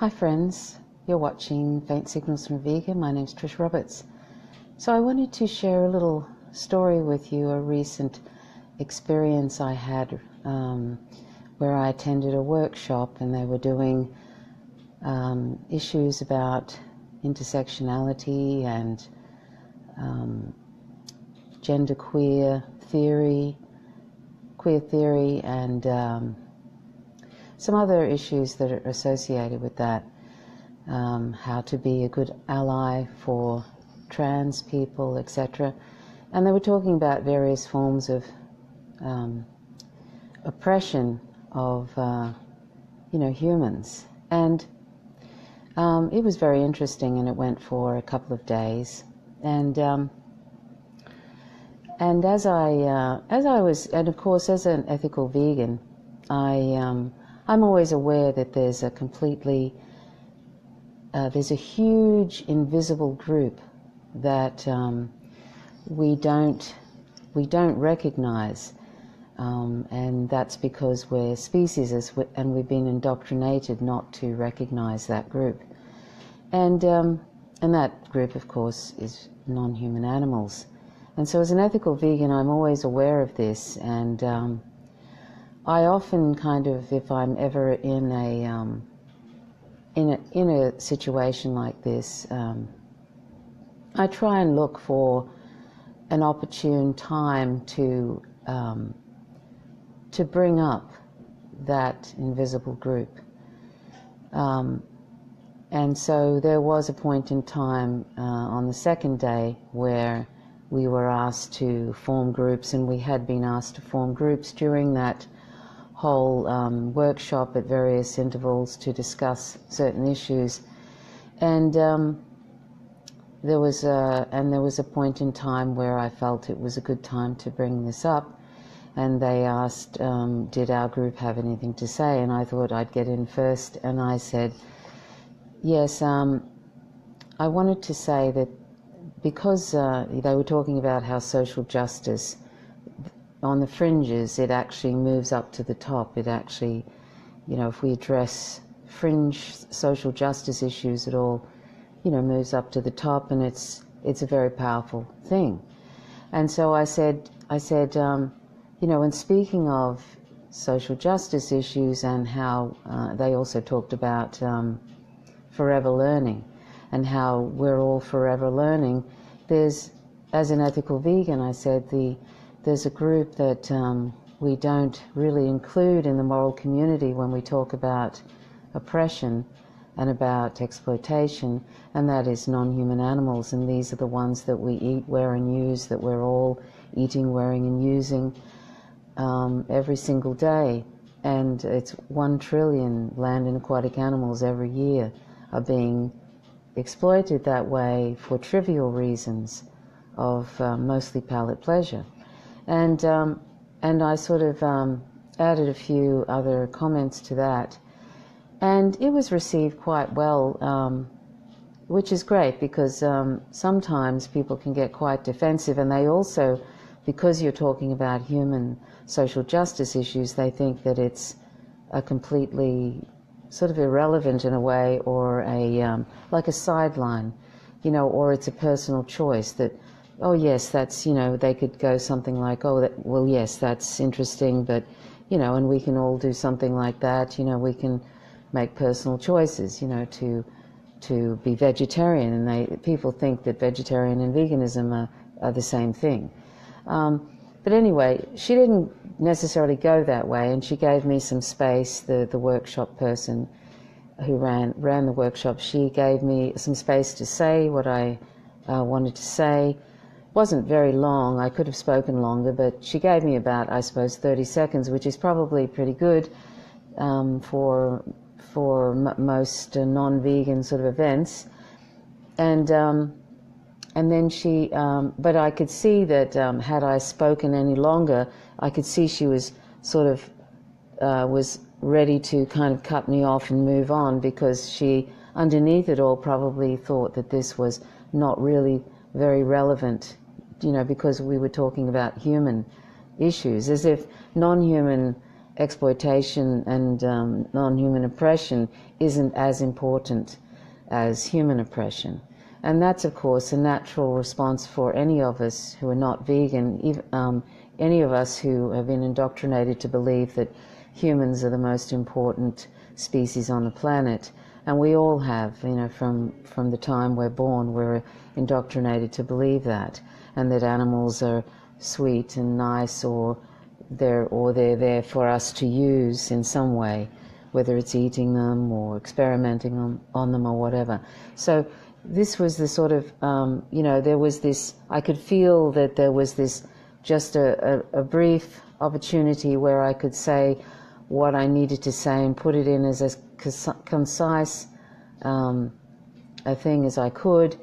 Hi friends, you're watching Faint Signals from a Vegan. My name's Trish Roberts. So I wanted to share a little story with you, a recent experience I had where I attended a workshop and they were doing issues about intersectionality and queer theory and some other issues that are associated with that, how to be a good ally for trans people, etc. And they were talking about various forms of oppression of humans. And it was very interesting, and it went for a couple of days. And as I was, and of course, as an ethical vegan, I'm always aware that there's a huge invisible group that we don't recognize, and that's because we're species and we've been indoctrinated not to recognize that group. And that group, of course, is non-human animals. And so as an ethical vegan, I'm always aware of this, and I often kind of, if I'm ever in a situation like this, I try and look for an opportune time to bring up that invisible group. And so there was a point in time on the second day where we were asked to form groups, and we had been asked to form groups during that whole workshop at various intervals to discuss certain issues. And there was a point in time where I felt it was a good time to bring this up, and they asked, did our group have anything to say? And I thought I'd get in first, and I said, yes, I wanted to say that because they were talking about how social justice, on the fringes, it actually moves up to the top. It actually, if we address fringe social justice issues, it all, moves up to the top, and it's a very powerful thing. And so I said, when speaking of social justice issues and how they also talked about forever learning, and how we're all forever learning, there's, as an ethical vegan, I said, there's a group that we don't really include in the moral community when we talk about oppression and about exploitation, and that is non-human animals. And these are the ones that we eat, wear, and use, that we're all eating, wearing, and using every single day. And it's 1 trillion land and aquatic animals every year are being exploited that way for trivial reasons of mostly palate pleasure. And I sort of added a few other comments to that, and it was received quite well, which is great, because sometimes people can get quite defensive, and they also, because you're talking about human social justice issues, they think that it's a completely sort of irrelevant in a way, or like a sideline, or it's a personal choice that, oh yes, that's, they could go something like, oh, well, yes, that's interesting, but, and we can all do something like that, we can make personal choices, to be vegetarian, and people think that vegetarian and veganism are the same thing. But anyway, she didn't necessarily go that way, and she gave me some space, the workshop person who ran the workshop, she gave me some space to say what I wanted to say. It wasn't very long, I could have spoken longer, but she gave me about, I suppose, 30 seconds, which is probably pretty good for most non-vegan sort of events. And then she, but I could see that had I spoken any longer, I could see she was sort of, was ready to kind of cut me off and move on, because she, underneath it all, probably thought that this was not really very relevant, because we were talking about human issues, as if non-human exploitation and non-human oppression isn't as important as human oppression. And that's, of course, a natural response for any of us who are not vegan, any of us who have been indoctrinated to believe that humans are the most important species on the planet. And we all have, from the time we're born, we're indoctrinated to believe that, and that animals are sweet and nice, or they're there for us to use in some way, whether it's eating them or experimenting on them or whatever. So this was the sort of, there was this, I could feel that there was this, just a brief opportunity where I could say what I needed to say and put it in as a concise a thing as I could,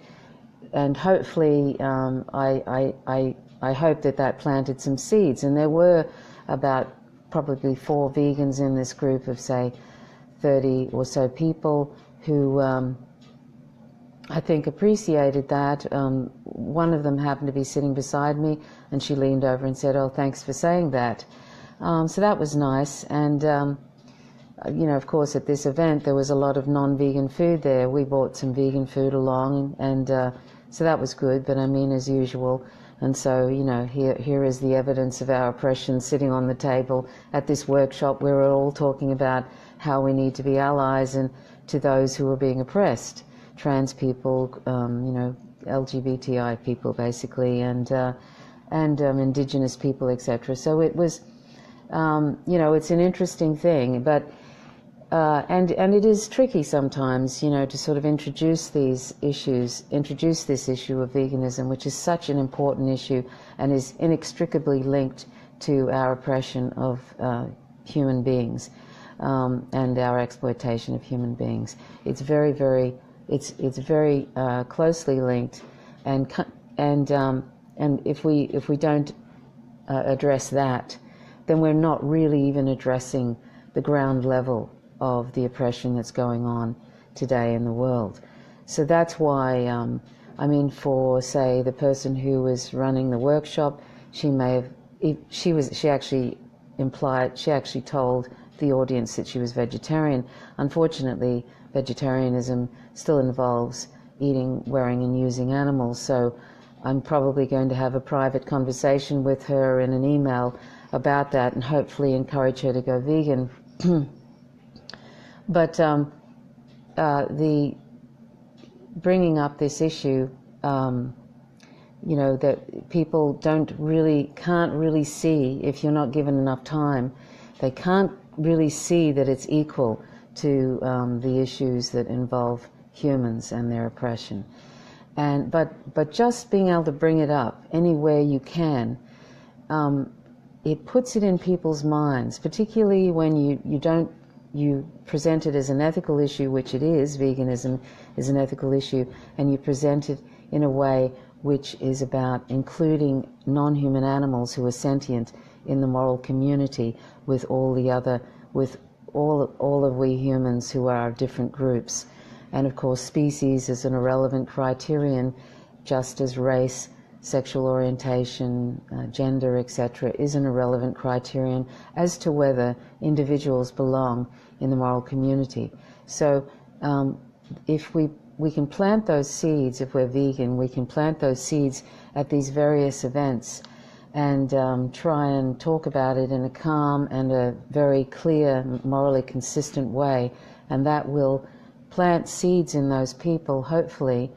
and hopefully I hope that planted some seeds. And there were about probably 4 vegans in this group of, say, 30 or so people who I think appreciated that. One of them happened to be sitting beside me, and she leaned over and said, "Oh, thanks for saying that." So that was nice. And of course, at this event there was a lot of non-vegan food there. We bought some vegan food along, and so that was good. But I mean, as usual. And so, here is the evidence of our oppression sitting on the table at this workshop where we're all talking about how we need to be allies and to those who are being oppressed, trans people, LGBTI people basically, and indigenous people, etc. So it was, it's an interesting thing, but and it is tricky sometimes, to sort of introduce this issue of veganism, which is such an important issue and is inextricably linked to our oppression of human beings and our exploitation of human beings. It's very, very, it's very closely linked, and if we don't address that, then we're not really even addressing the ground level of the oppression that's going on today in the world. So that's why, for, say, the person who was running the workshop, she actually told the audience that she was vegetarian. Unfortunately, vegetarianism still involves eating, wearing, and using animals, so I'm probably going to have a private conversation with her in an email about that and hopefully encourage her to go vegan. But the bringing up this issue, that people can't really see, if you're not given enough time, they can't really see that it's equal to the issues that involve humans and their oppression. But just being able to bring it up anywhere you can, it puts it in people's minds, particularly when you present it as an ethical issue, which it is. Veganism is an ethical issue, and you present it in a way which is about including non-human animals who are sentient in the moral community with all of we humans who are different groups. And of course, species is an irrelevant criterion, just as race, sexual orientation, gender, etc., is an irrelevant criterion as to whether individuals belong in the moral community. So if we can plant those seeds, if we're vegan, we can plant those seeds at these various events and try and talk about it in a calm and a very clear, morally consistent way, and that will plant seeds in those people, hopefully,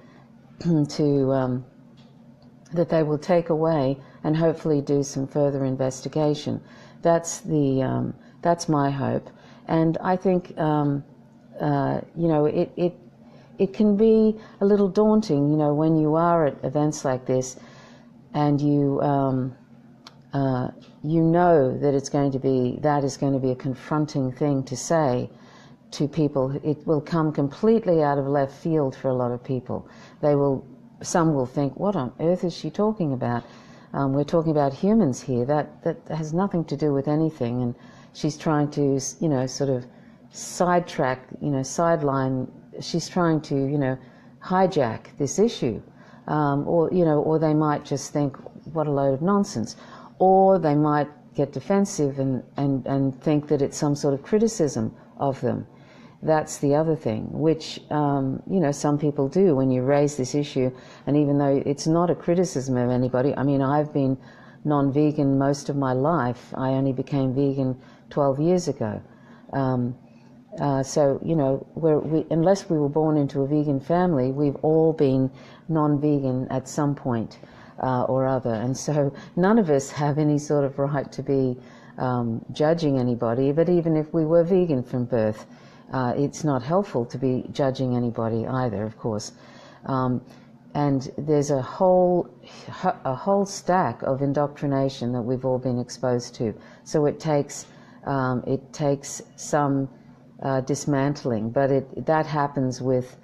that they will take away and hopefully do some further investigation. That's my hope. And I think, it can be a little daunting, when you are at events like this and you know that is going to be a confronting thing to say to people. It will come completely out of left field for a lot of people. Some will think, what on earth is she talking about? We're talking about humans here. That has nothing to do with anything. And she's trying to, sort of sidetrack, sideline. She's trying to, hijack this issue. Or they might just think, what a load of nonsense. Or they might get defensive and think that it's some sort of criticism of them. That's the other thing, which, some people do when you raise this issue. And even though it's not a criticism of anybody, I mean, I've been non-vegan most of my life. I only became vegan 12 years ago. So, unless we were born into a vegan family, we've all been non-vegan at some point or other. And so none of us have any sort of right to be judging anybody. But even if we were vegan from birth, it's not helpful to be judging anybody either, of course. And there's a whole stack of indoctrination that we've all been exposed to. So it takes some dismantling, but that happens with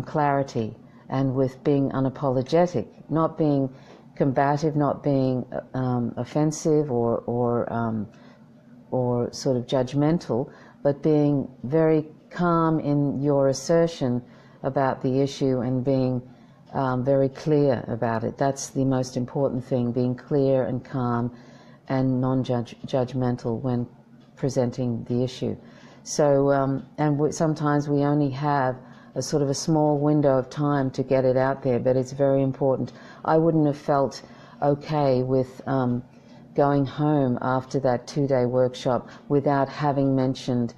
clarity and with being unapologetic, not being combative, not being offensive or sort of judgmental, but being very calm in your assertion about the issue and being very clear about it. That's the most important thing, being clear and calm and non-judgmental when presenting the issue. So, sometimes we only have a sort of a small window of time to get it out there, but it's very important. I wouldn't have felt okay with going home after that 2-day workshop without having mentioned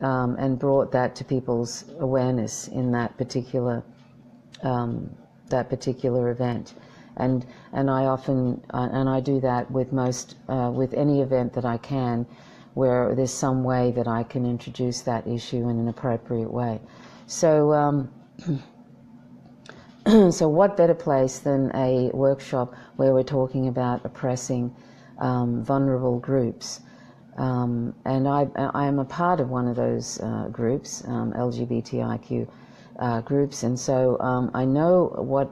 and brought that to people's awareness in that particular event. And I often and I do that with with any event that I can, where there's some way that I can introduce that issue in an appropriate way. So, so what better place than a workshop where we're talking about oppressing vulnerable groups? And I am a part of one of those groups, LGBTIQ groups, and so I know what,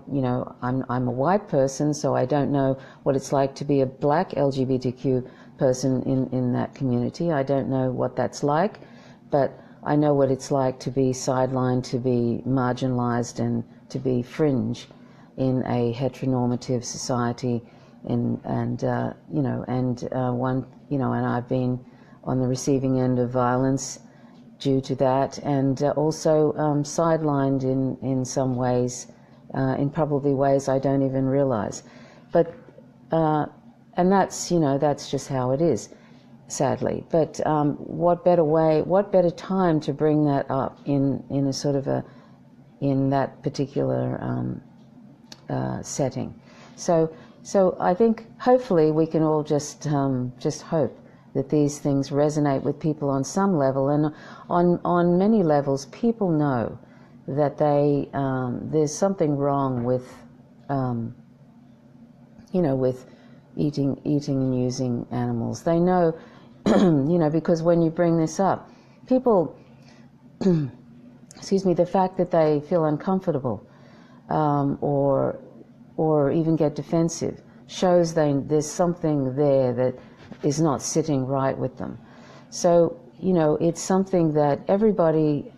I'm a white person, so I don't know what it's like to be a black LGBTQ person in that community. I don't know what that's like, but I know what it's like to be sidelined, to be marginalized, and to be fringe in a heteronormative society. And I've been on the receiving end of violence due to that, and also sidelined in some ways, in probably ways I don't even realize. But and that's just how it is, sadly. But what better time to bring that up in a sort of in that particular setting? So I think hopefully we can all just hope that these things resonate with people on some level, and on many levels, people know that there's something wrong with with eating and using animals. They know, because when you bring this up, people, the fact that they feel uncomfortable or even get defensive shows there's something there that is not sitting right with them. So, it's something that everybody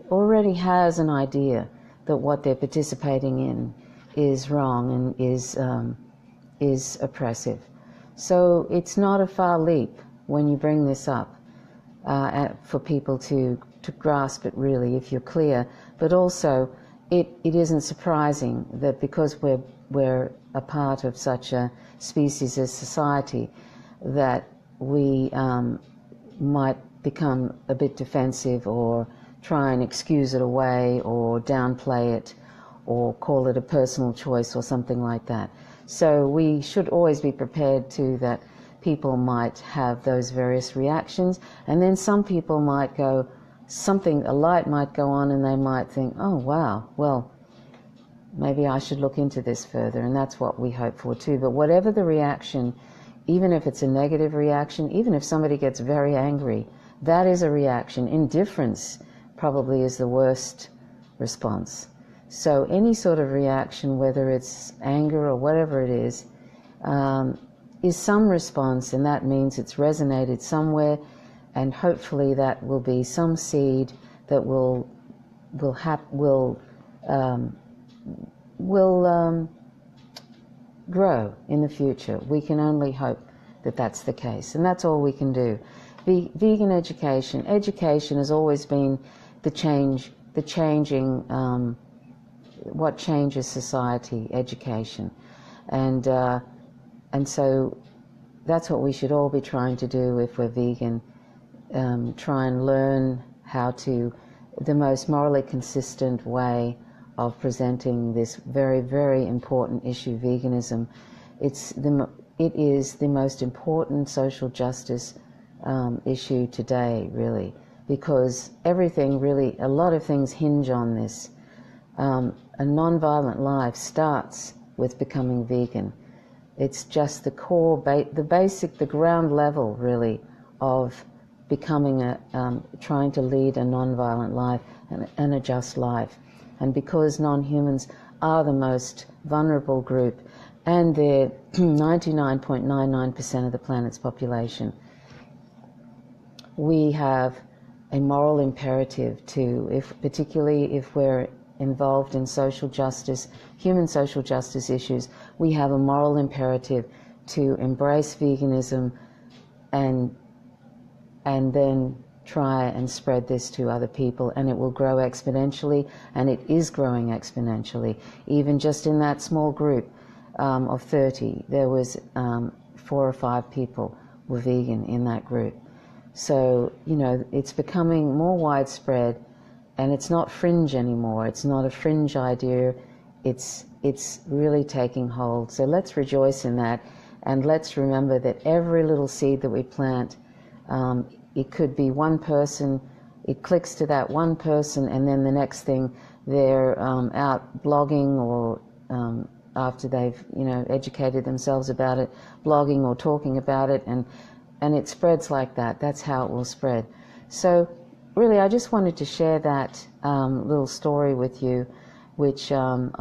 already has an idea that what they're participating in is wrong and is oppressive. So it's not a far leap when you bring this up for people to grasp it, really, if you're clear. But also, it isn't surprising that because we're a part of such a species as society, that we might become a bit defensive or try and excuse it away or downplay it or call it a personal choice or something like that. So we should always be prepared that people might have those various reactions, and then some people might go, a light might go on, and they might think, oh wow, well, maybe I should look into this further, and that's what we hope for too. But whatever the reaction, even if it's a negative reaction, even if somebody gets very angry, that is a reaction. Indifference probably is the worst response. So any sort of reaction, whether it's anger or whatever it is some response, and that means it's resonated somewhere, and hopefully that will be some seed that will grow in the future. We can only hope that that's the case, and that's all we can do. Vegan education has always been the changing, what changes society, education, and so that's what we should all be trying to do if we're vegan. Try and learn how to, the most morally consistent way of presenting this very, very important issue, veganism. It is the most important social justice issue today, really, because everything really, a lot of things hinge on this. A non-violent life starts with becoming vegan. It's just the core, the ground level, really, of becoming trying to lead a non-violent life and a just life. And because non-humans are the most vulnerable group, and they're 99.99% of the planet's population, we have a moral imperative to, particularly if we're involved in social justice, human social justice issues, we have a moral imperative to embrace veganism and then try and spread this to other people, and it will grow exponentially, and it is growing exponentially. Even just in that small group of 30, there was 4 or 5 people were vegan in that group. So, you know, it's becoming more widespread, and it's not fringe anymore. It's not a fringe idea. It's really taking hold. So let's rejoice in that, and let's remember that every little seed that we plant, it could be one person, it clicks to that one person, and then the next thing they're out blogging, or after they've, you know, educated themselves about it, blogging or talking about it, and it spreads like that. That's how it will spread. So really, I just wanted to share that little story with you, which and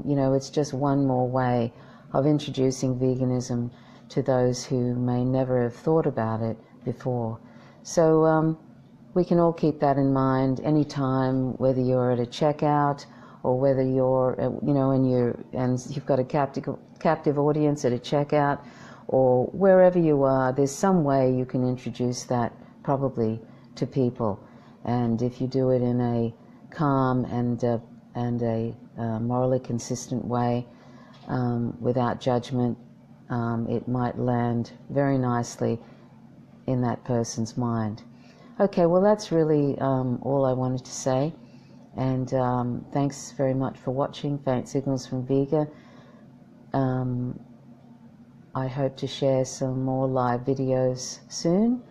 you know, it's just one more way of introducing veganism to those who may never have thought about it before. So we can all keep that in mind anytime, whether you're at a checkout or whether you're, you know, and you've got a captive audience at a checkout, or wherever you are, there's some way you can introduce that probably to people. And if you do it in a calm and a morally consistent way, without judgment, it might land very nicely in that person's mind. Okay, well, that's really all I wanted to say. And thanks very much for watching Faint Signals from Vega. I hope to share some more live videos soon.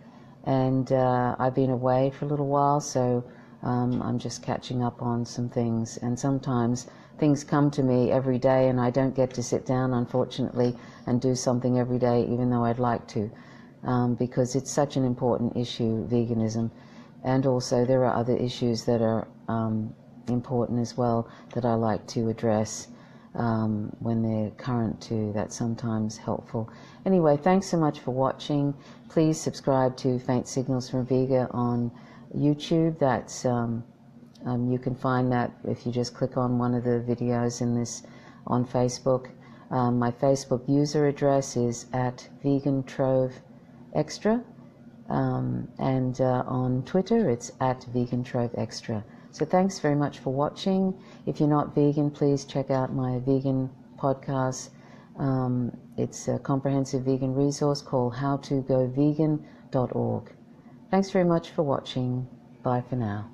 And I've been away for a little while, so I'm just catching up on some things. And sometimes things come to me every day, and I don't get to sit down, unfortunately, and do something every day, even though I'd like to, because it's such an important issue, veganism. And also there are other issues that are important as well that I like to address when they're current too. That's sometimes helpful. Anyway, thanks so much for watching. Please subscribe to Faint Signals from Vega on YouTube. That's you can find that if you just click on one of the videos in this on Facebook. My Facebook user address is @VeganTroveExtra, and on Twitter it's @VeganTroveExtra. So thanks very much for watching. If you're not vegan, please check out my vegan podcast. It's a comprehensive vegan resource called howtogovegan.org. Thanks very much for watching. Bye for now.